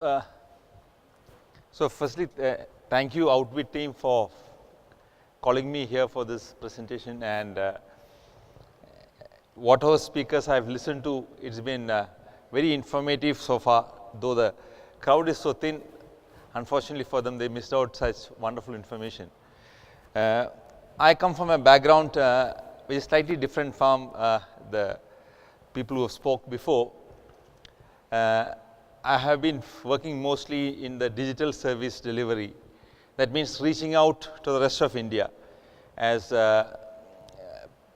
Uh, so firstly, thank you Outwit team for calling me here for this presentation, and whatever speakers I've listened to, it's been very informative so far, though the crowd is so thin. Unfortunately for them, they missed out such wonderful information. I come from a background which is slightly different from the people who have spoke before. I have been working mostly in the digital service delivery. That means reaching out to the rest of India as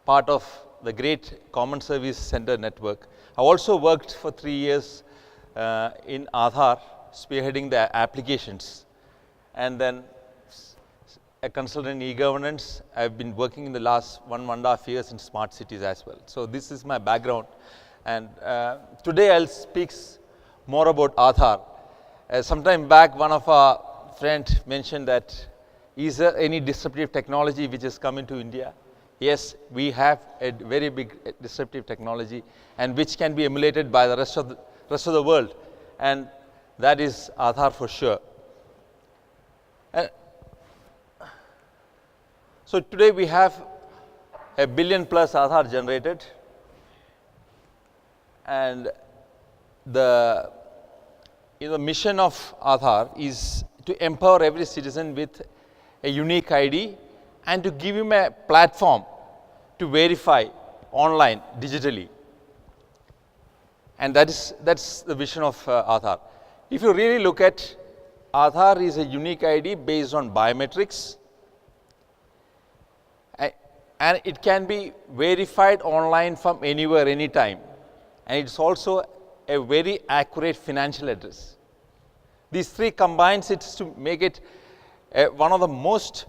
part of the great common service center network. I also worked for 3 years in Aadhar, spearheading the applications, and then a consultant in e-governance. I've been working in the last 1.5 years in smart cities as well. So this is my background, and today I'll speak more about Aadhar. Sometime back, one of our friends mentioned that, is there any disruptive technology which has come into India? Yes, we have a very big disruptive technology, and which can be emulated by the rest of the world, and that is Aadhar for sure. So today we have 1 billion plus Aadhar generated, and the mission of Aadhar is to empower every citizen with a unique ID and to give him a platform to verify online digitally, and that's the vision of Aadhar. If you really look at Aadhar, is a unique ID based on biometrics, and it can be verified online from anywhere, anytime, and it's also a very accurate financial address. These three combines it to make it one of the most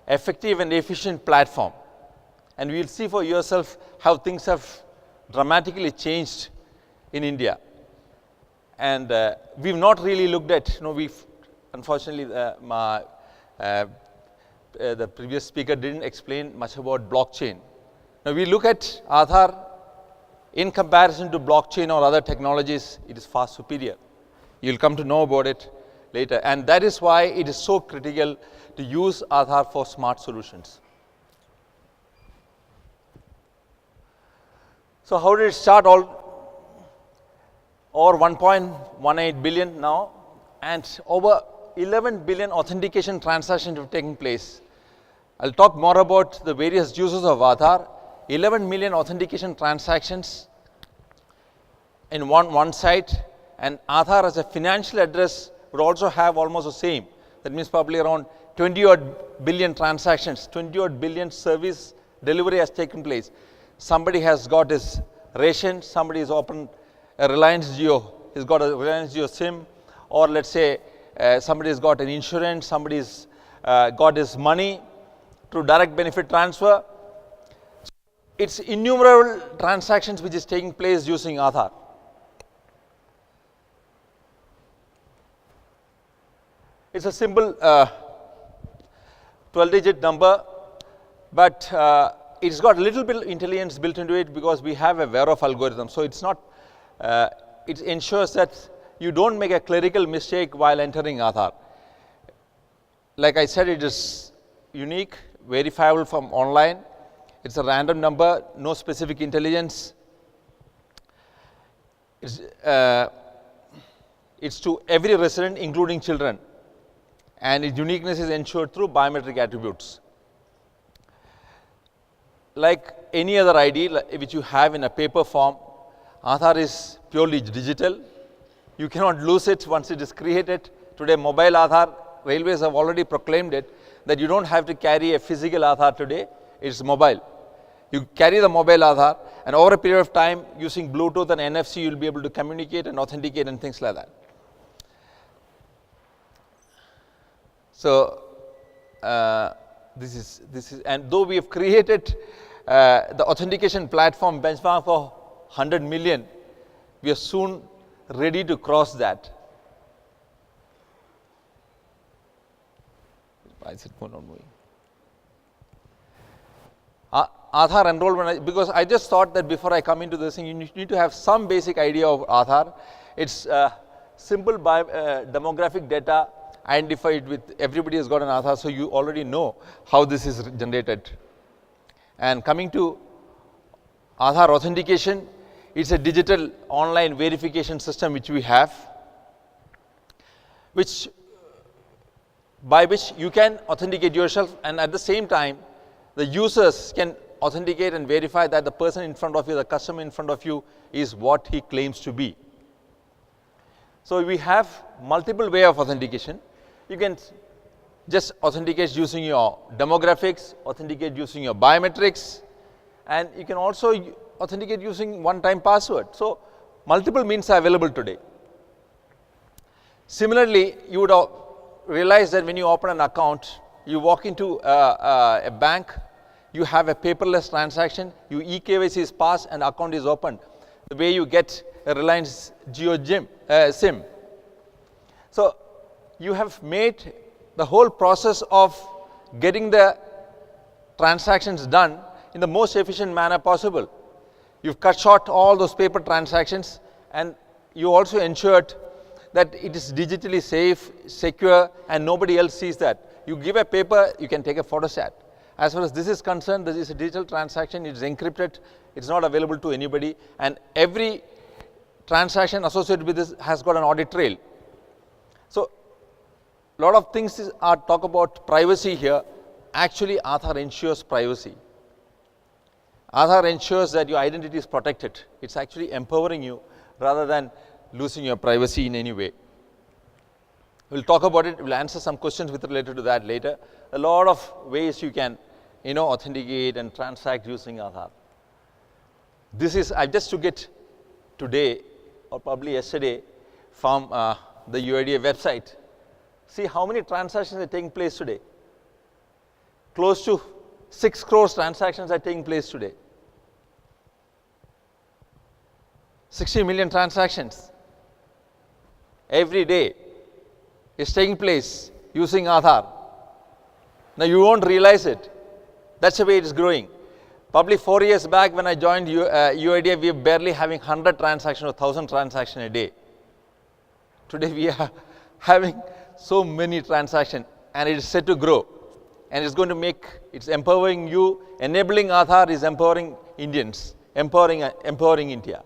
effective and efficient platform, and we will see for yourself how things have dramatically changed in India. And we've not really looked at, unfortunately the previous speaker didn't explain much about blockchain. Now we look at Aadhar in comparison to blockchain or other technologies, it is far superior. You'll come to know about it later, and that is why it is so critical to use Aadhar for smart solutions. So how did it start? Over 1.18 billion now, and over 11 billion authentication transactions have taken place. I'll talk more about the various uses of Aadhar. 11 million authentication transactions in one site, and Aadhar as a financial address would also have almost the same. That means probably around 20 odd billion transactions, 20 odd billion service delivery has taken place. Somebody has got his ration, somebody has opened a Reliance Jio, he's got a Reliance Jio SIM, or let's say somebody has got an insurance, somebody's got his money through direct benefit transfer. It's innumerable transactions which is taking place using Aadhar. It's a simple 12-digit number, but it's got a little bit of intelligence built into it because we have a Verof algorithm. So it's not, it ensures that you don't make a clerical mistake while entering Aadhar. Like I said, it is unique, verifiable from online. It's a random number, no specific intelligence. It's to every resident, including children, and its uniqueness is ensured through biometric attributes. Like any other ID which you have in a paper form, Aadhar is purely digital. You cannot lose it once it is created. Today, mobile Aadhar, railways have already proclaimed it, that you don't have to carry a physical Aadhar today, it's mobile. You carry the mobile Aadhar, and over a period of time, using Bluetooth and NFC, you'll be able to communicate and authenticate and things like that. So this is, and though we have created the authentication platform benchmark for 100 million, we are soon ready to cross that. Why is it not moving? Aadhar enrollment, because I just thought that before I come into this thing, you need to have some basic idea of Aadhar. It's simple demographic data identified with everybody has got an Aadhar, so you already know how this is generated. And coming to Aadhar authentication, it's a digital online verification system which we have, by which you can authenticate yourself, and at the same time the users can authenticate and verify that the person in front of you, the customer in front of you, is what he claims to be. So we have multiple way of authentication. You can just authenticate using your demographics, authenticate using your biometrics, and you can also authenticate using one-time password. So multiple means are available today. Similarly, you would realize that when you open an account, you walk into a bank, you have a paperless transaction, your eKYC is passed and account is opened, the way you get a Reliance Jio SIM. So you have made the whole process of getting the transactions done in the most efficient manner possible. You've cut short all those paper transactions, and you also ensured that it is digitally safe, secure, and nobody else sees that. You give a paper, you can take a photostat. As far as this is concerned, this is a digital transaction, it is encrypted, it's not available to anybody, and every transaction associated with this has got an audit trail. So a lot of things are talk about privacy here. Actually, Aadhar ensures privacy. Aadhar ensures that your identity is protected. It's actually empowering you rather than losing your privacy in any way. We'll talk about it, we'll answer some questions with related to that later. A lot of ways you can, authenticate and transact using Aadhar. This is, I just took it today or probably yesterday from the UIDA website. See how many transactions are taking place today. Close to 6 crores transactions are taking place today. 60 million transactions every day is taking place using Aadhar. Now you won't realize it. That's the way it is growing. Probably 4 years back when I joined UIDA, we were barely having 100 transactions or 1,000 transactions a day. Today we are having so many transactions, and it is set to grow. And it's going to make, it's empowering you, enabling Aadhar is empowering Indians, empowering India.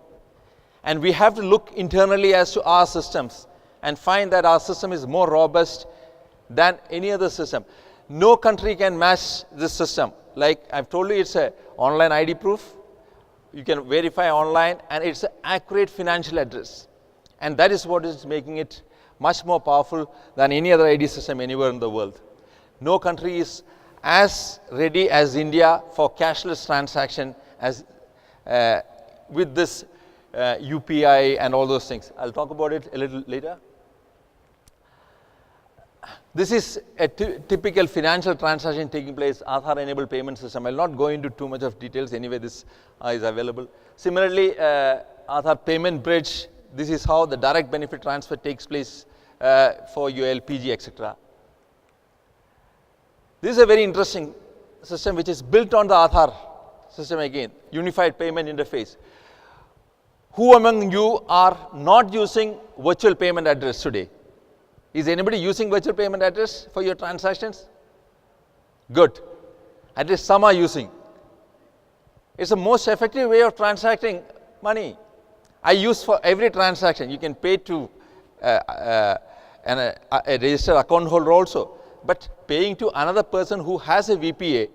And we have to look internally as to our systems and find that our system is more robust than any other system. No country can match this system. Like I've told you, it's an online ID proof. You can verify online, and it's an accurate financial address. And that is what is making it much more powerful than any other ID system anywhere in the world. No country is as ready as India for cashless transaction as with this UPI and all those things. I'll talk about it a little later. This is a typical financial transaction taking place, Aadhar enabled payment system. I'll not go into too much of details. Anyway, this is available. Similarly, Aadhar payment bridge. This is how the direct benefit transfer takes place for your LPG, etc. This is a very interesting system which is built on the Aadhar system again, unified payment interface. Who among you are not using virtual payment address today? Is anybody using virtual payment address for your transactions? Good. At least some are using. It's the most effective way of transacting money. I use for every transaction. You can pay to a registered account holder also. But paying to another person who has a VPA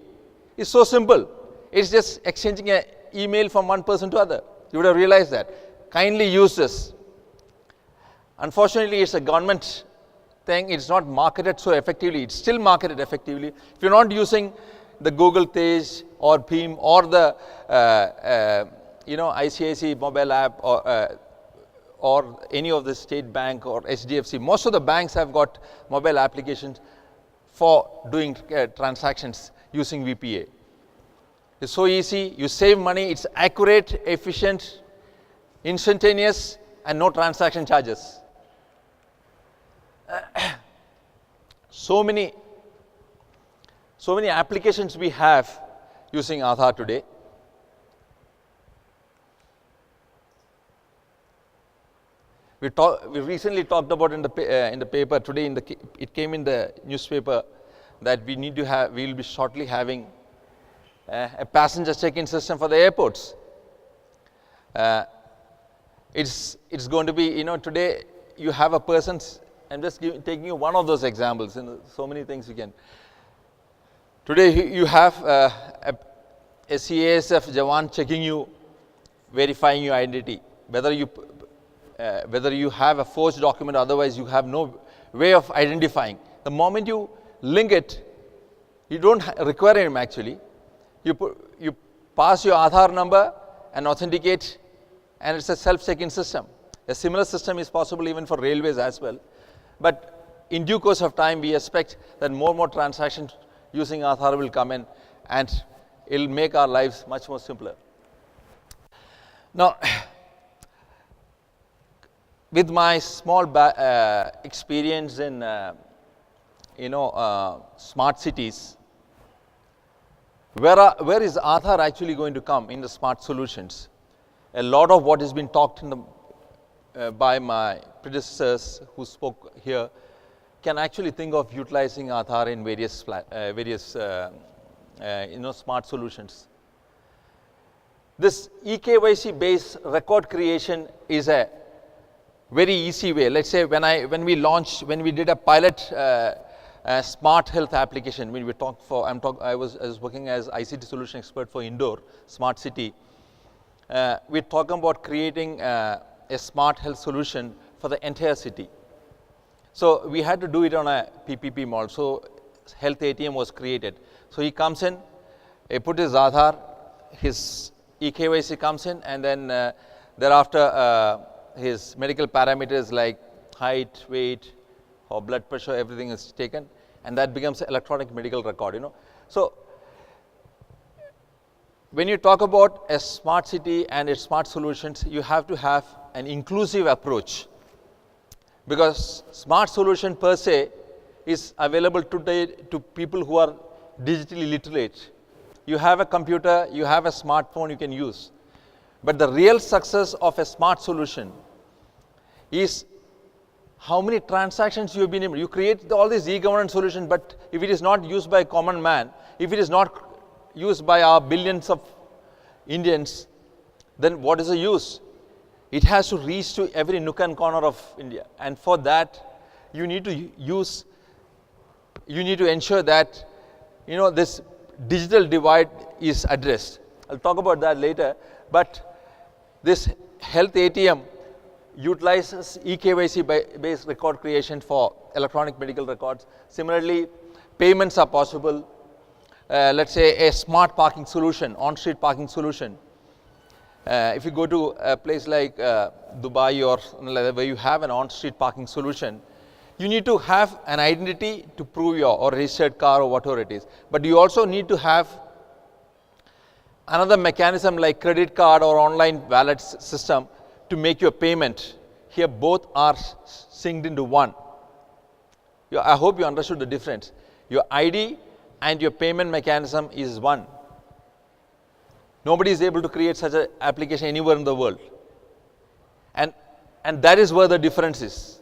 is so simple. It's just exchanging an email from one person to other. You would have realized that. Kindly use this. Unfortunately, it's a government thing. It's not marketed so effectively. It's still marketed effectively. If you're not using the Google Tej or Bheem or the ICICI mobile app or any of the State Bank or HDFC, most of the banks have got mobile applications for doing transactions using VPA. It's so easy, you save money, it's accurate, efficient, instantaneous, and no transaction charges. So many applications we have using Aadhar today. We we recently talked about in the paper today. It came in the newspaper that we will be shortly having a passenger check-in system for the airports. It's going to be, today you have a person's. I'm just taking you one of those examples. So many things you can. Today you have a CASF Jawan checking you, verifying your identity, whether you have a forged document, otherwise you have no way of identifying. The moment you link it, you don't require him actually. You pass your Aadhar number and authenticate, and it's a self-check-in system. A similar system is possible even for railways as well. But in due course of time, we expect that more and more transactions using Aadhar will come in, and it will make our lives much more simpler. Now, with my small experience in smart cities, where is Aadhar actually going to come in the smart solutions? A lot of what has been talked by my predecessors who spoke here can actually think of utilizing Aadhar in various smart solutions. This eKYC based record creation is a very easy way. Let's say when we did a pilot smart health application, when we talked for, I was working as ICT solution expert for Indore smart city. We're talking about creating a smart health solution for the entire city. So we had to do it on a PPP model. So health ATM was created. So he comes in, he put his Aadhar, his eKYC comes in, and then thereafter his medical parameters like height, weight, or blood pressure, everything is taken, and that becomes an electronic medical record. So when you talk about a smart city and its smart solutions, you have to have an inclusive approach, because smart solution per se is available today to people who are digitally literate. You have a computer, you have a smartphone you can use, but the real success of a smart solution is how many transactions you have been able. You create all these e-governance solutions, but if it is not used by a common man, if it is not used by our billions of Indians, then what is the use? It has to reach to every nook and corner of India, and for that you need to ensure that this digital divide is addressed. I'll talk about that later, but this health ATM utilizes eKYC based record creation for electronic medical records. Similarly, payments are possible. Let's say a smart parking solution, on-street parking solution. If you go to a place like Dubai or where you have an on-street parking solution, you need to have an identity to prove or registered car or whatever it is. But you also need to have another mechanism like credit card or online wallet system to make your payment. Here both are synced into one. I hope you understood the difference. Your ID and your payment mechanism is one. Nobody is able to create such an application anywhere in the world. And that is where the difference is.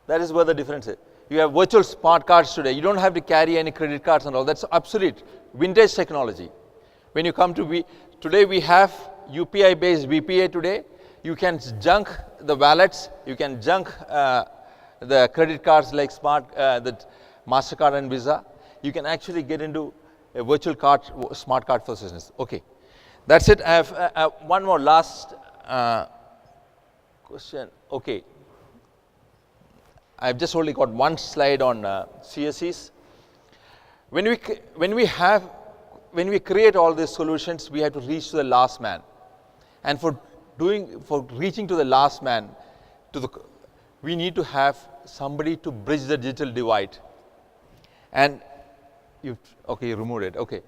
That is where the difference is. You have virtual smart cards today. You don't have to carry any credit cards and all. That's obsolete, vintage technology. When you come to today we have UPI based VPA today. You can junk the wallets, you can junk the credit cards like the MasterCard and Visa. You can actually get into a virtual card, smart card for business. Okay, that's it. I have one more last question. Okay, I've just only got one slide on CSCs. When we create all these solutions, we have to reach to the last man, and for reaching to the last man, we need to have somebody to bridge the digital divide. And you removed it. Okay,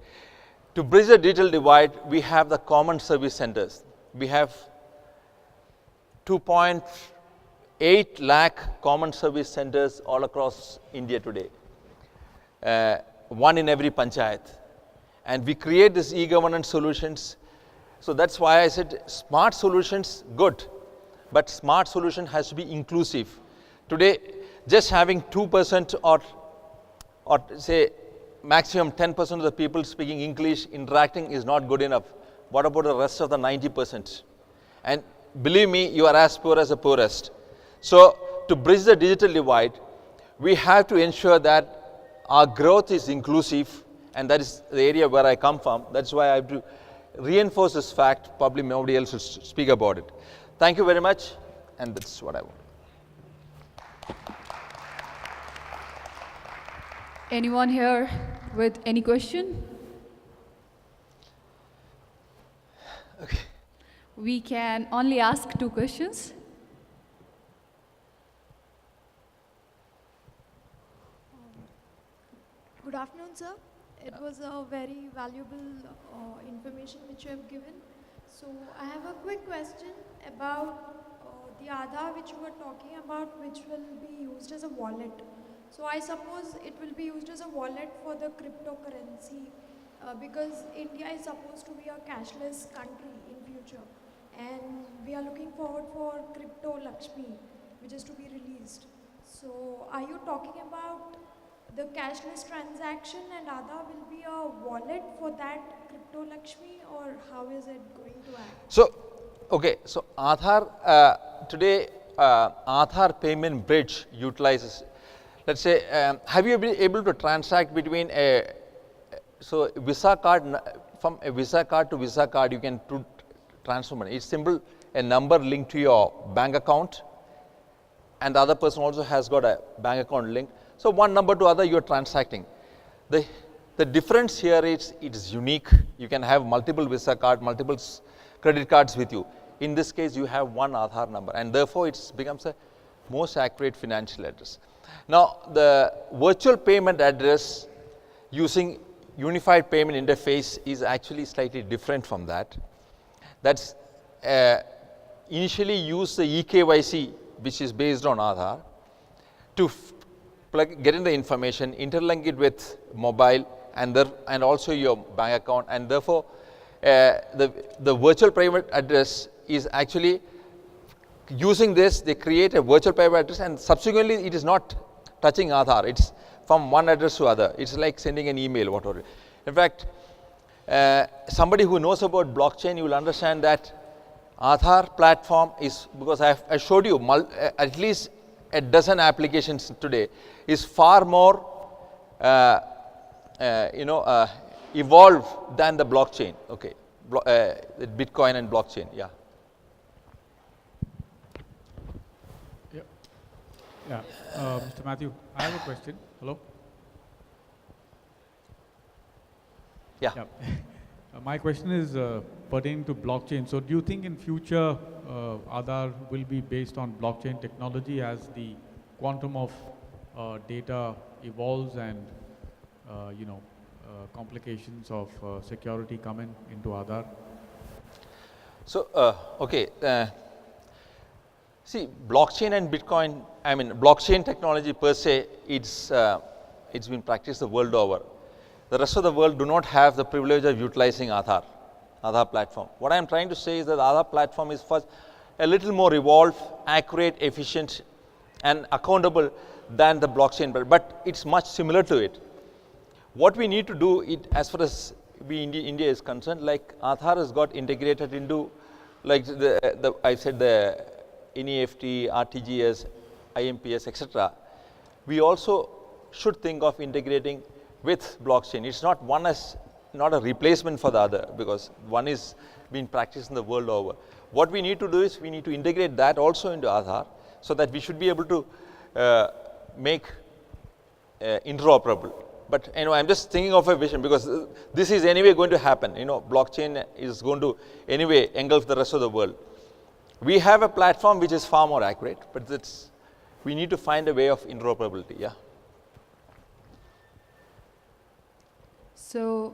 to bridge the digital divide, we have the common service centers. We have 2.8 lakh common service centers all across India today. One in every panchayat, and we create these e-governance solutions. So that's why I said smart solutions good, but smart solution has to be inclusive. Today, just having 2% or say maximum 10% of the people speaking English interacting is not good enough. What about the rest of the 90%? And believe me, you are as poor as the poorest. So to bridge the digital divide, we have to ensure that our growth is inclusive, and that is the area where I come from. That's why I have to reinforce this fact. Probably nobody else should speak about it. Thank you very much, and that's what I want. Anyone here with any question? Okay. We can only ask 2 questions. Good afternoon, sir. It was a very valuable information which you have given. So I have a quick question about the Aadhar which you were talking about, which will be used as a wallet. So I suppose it will be used as a wallet for the cryptocurrency because India is supposed to be a cashless country in future, and we are looking forward for Crypto Lakshmi, which is to be released. So are you talking about the cashless transaction and Aadhar will be a wallet for that Crypto Lakshmi, or how is it going to act? So, okay, so Aadhar, today Aadhar payment bridge utilizes, let's say, have you been able to transact between so Visa card, from a Visa card to Visa card you can transfer money. It's simple, a number linked to your bank account, and the other person also has got a bank account link. So one number to other you are transacting. The difference here is it is unique. You can have multiple Visa card, multiple credit cards with you. In this case, you have one Aadhar number, and therefore it becomes a most accurate financial address. Now, the virtual payment address using unified payment interface is actually slightly different from that. That's initially use the eKYC, which is based on Aadhar, to get in the information, interlink it with mobile and also your bank account, and therefore the virtual private address is actually using this. They create a virtual private address, and subsequently it is not touching Aadhar. It's from one address to other. It's like sending an email, whatever. In fact, somebody who knows about blockchain, you will understand that Aadhar platform is, because I showed you at least a dozen applications today, is far more evolved than the blockchain. Okay, the Bitcoin and blockchain. Yeah. Yeah, Mr. Matthew, I have a question. Hello. Yeah. My question is pertaining to blockchain. So, do you think in future Aadhar will be based on blockchain technology as the quantum of data evolves and complications of security come into Aadhar? So, okay. See, blockchain and Bitcoin, I mean, blockchain technology per se, it's been practiced the world over. The rest of the world do not have the privilege of utilizing Aadhar platform. What I am trying to say is that the Aadhar platform is first a little more evolved, accurate, efficient, and accountable than the blockchain, but it's much similar to it. What we need to do, as far as India is concerned, like Aadhar has got integrated into, like I said, the NEFT, RTGS, IMPS, etc. We also should think of integrating with blockchain. It's not not a replacement for the other, because one is being practiced in the world over. What we need to do is we need to integrate that also into Aadhar, so that we should be able to make interoperable. But I'm just thinking of a vision, because this is anyway going to happen. Blockchain is going to anyway engulf the rest of the world. We have a platform which is far more accurate, but we need to find a way of interoperability. Yeah. So,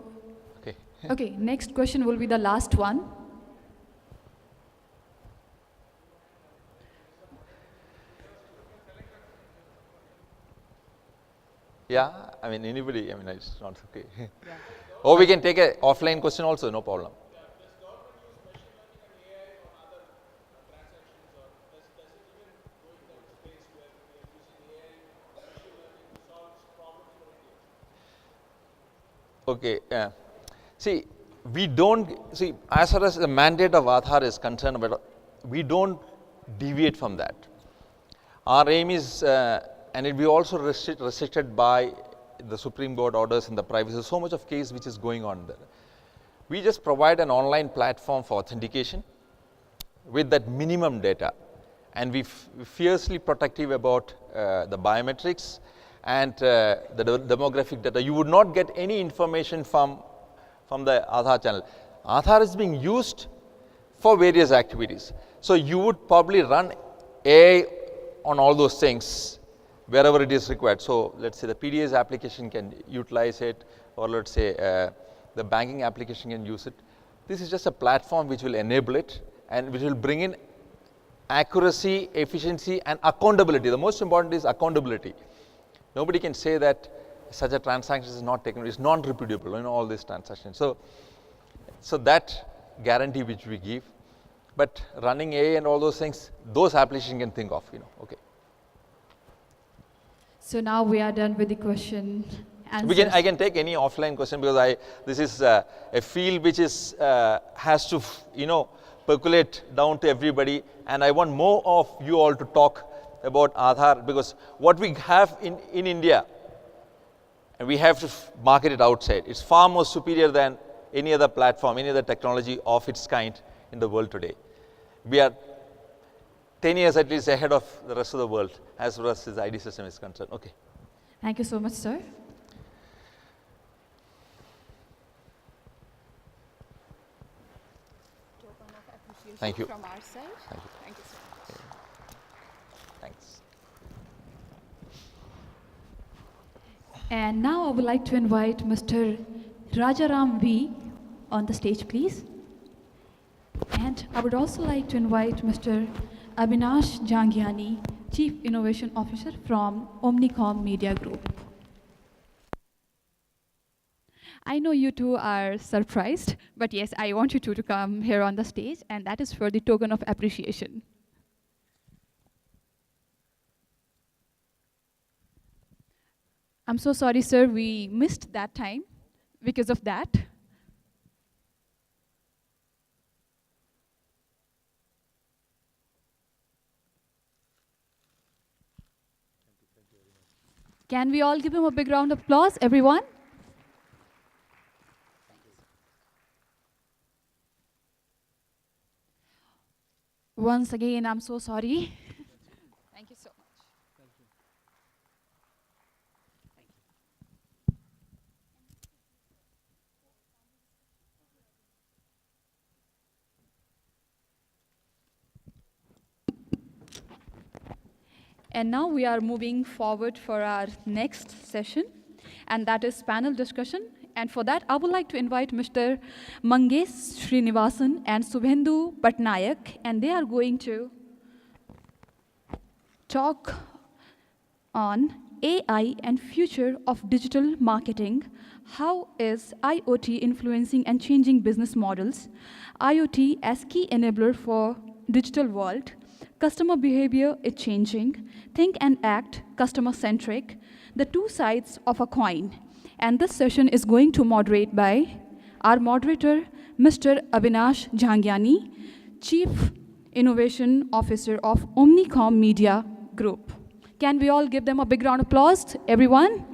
okay, next question will be the last one. Yeah, I mean, anybody, it's not okay. Yeah. Or we can take an offline question also, no problem. Okay. See, we don't, see, as far as the mandate of Aadhar is concerned, but we don't deviate from that. Our aim is, and it be also restricted by the Supreme Court orders in the privacy. So much of case which is going on there. We just provide an online platform for authentication with that minimum data, and we fiercely protective about the biometrics and the demographic data. You would not get any information from the Aadhar channel. Aadhar is being used for various activities. So you would probably run AI on all those things wherever it is required. So let's say the PDS application can utilize it, or let's say the banking application can use it. This is just a platform which will enable it and which will bring in accuracy, efficiency and accountability. The most important is accountability. Nobody can say that such a transaction is not taken, it's non-repudiable in all these transactions. So that guarantee which we give, but running AI and all those things, those applications can think of, okay. So now we are done with the question answers. I can take any offline question, because this is a field which is has to percolate down to everybody, and I want more of you all to talk about Aadhar, because what we have in India, and we have to market it outside. It's far more superior than any other platform, any other technology of its kind in the world today. We are 10 years at least ahead of the rest of the world as far as this ID system is concerned. Okay. Thank you so much, sir. Token of appreciation Thank you. from our side. Thank you. Thank you so much. Thanks. And now I would like to invite Mr. Rajaram V on the stage, please. And I would also like to invite Mr. Avinash Jangiani, Chief Innovation Officer from Omnicom Media Group. I know you two are surprised, but yes, I want you two to come here on the stage, and that is for the token of appreciation. I'm so sorry, sir, we missed that time because of that. Can we all give him a big round of applause, everyone? Once again, I'm so sorry. Thank you so much. And now we are moving forward for our next session, and that is panel discussion. And for that, I would like to invite Mr. Mangesh Srinivasan and Subhendu Patnaik, and they are going to talk on AI and future of digital marketing. How is IoT influencing and changing business models? IoT as key enabler for digital world. Customer behavior is changing. Think and act customer-centric. The two sides of a coin. And this session is going to moderate by our moderator, Mr. Avinash Jangiani, Chief Innovation Officer of Omnicom Media Group. Can we all give them a big round of applause, everyone?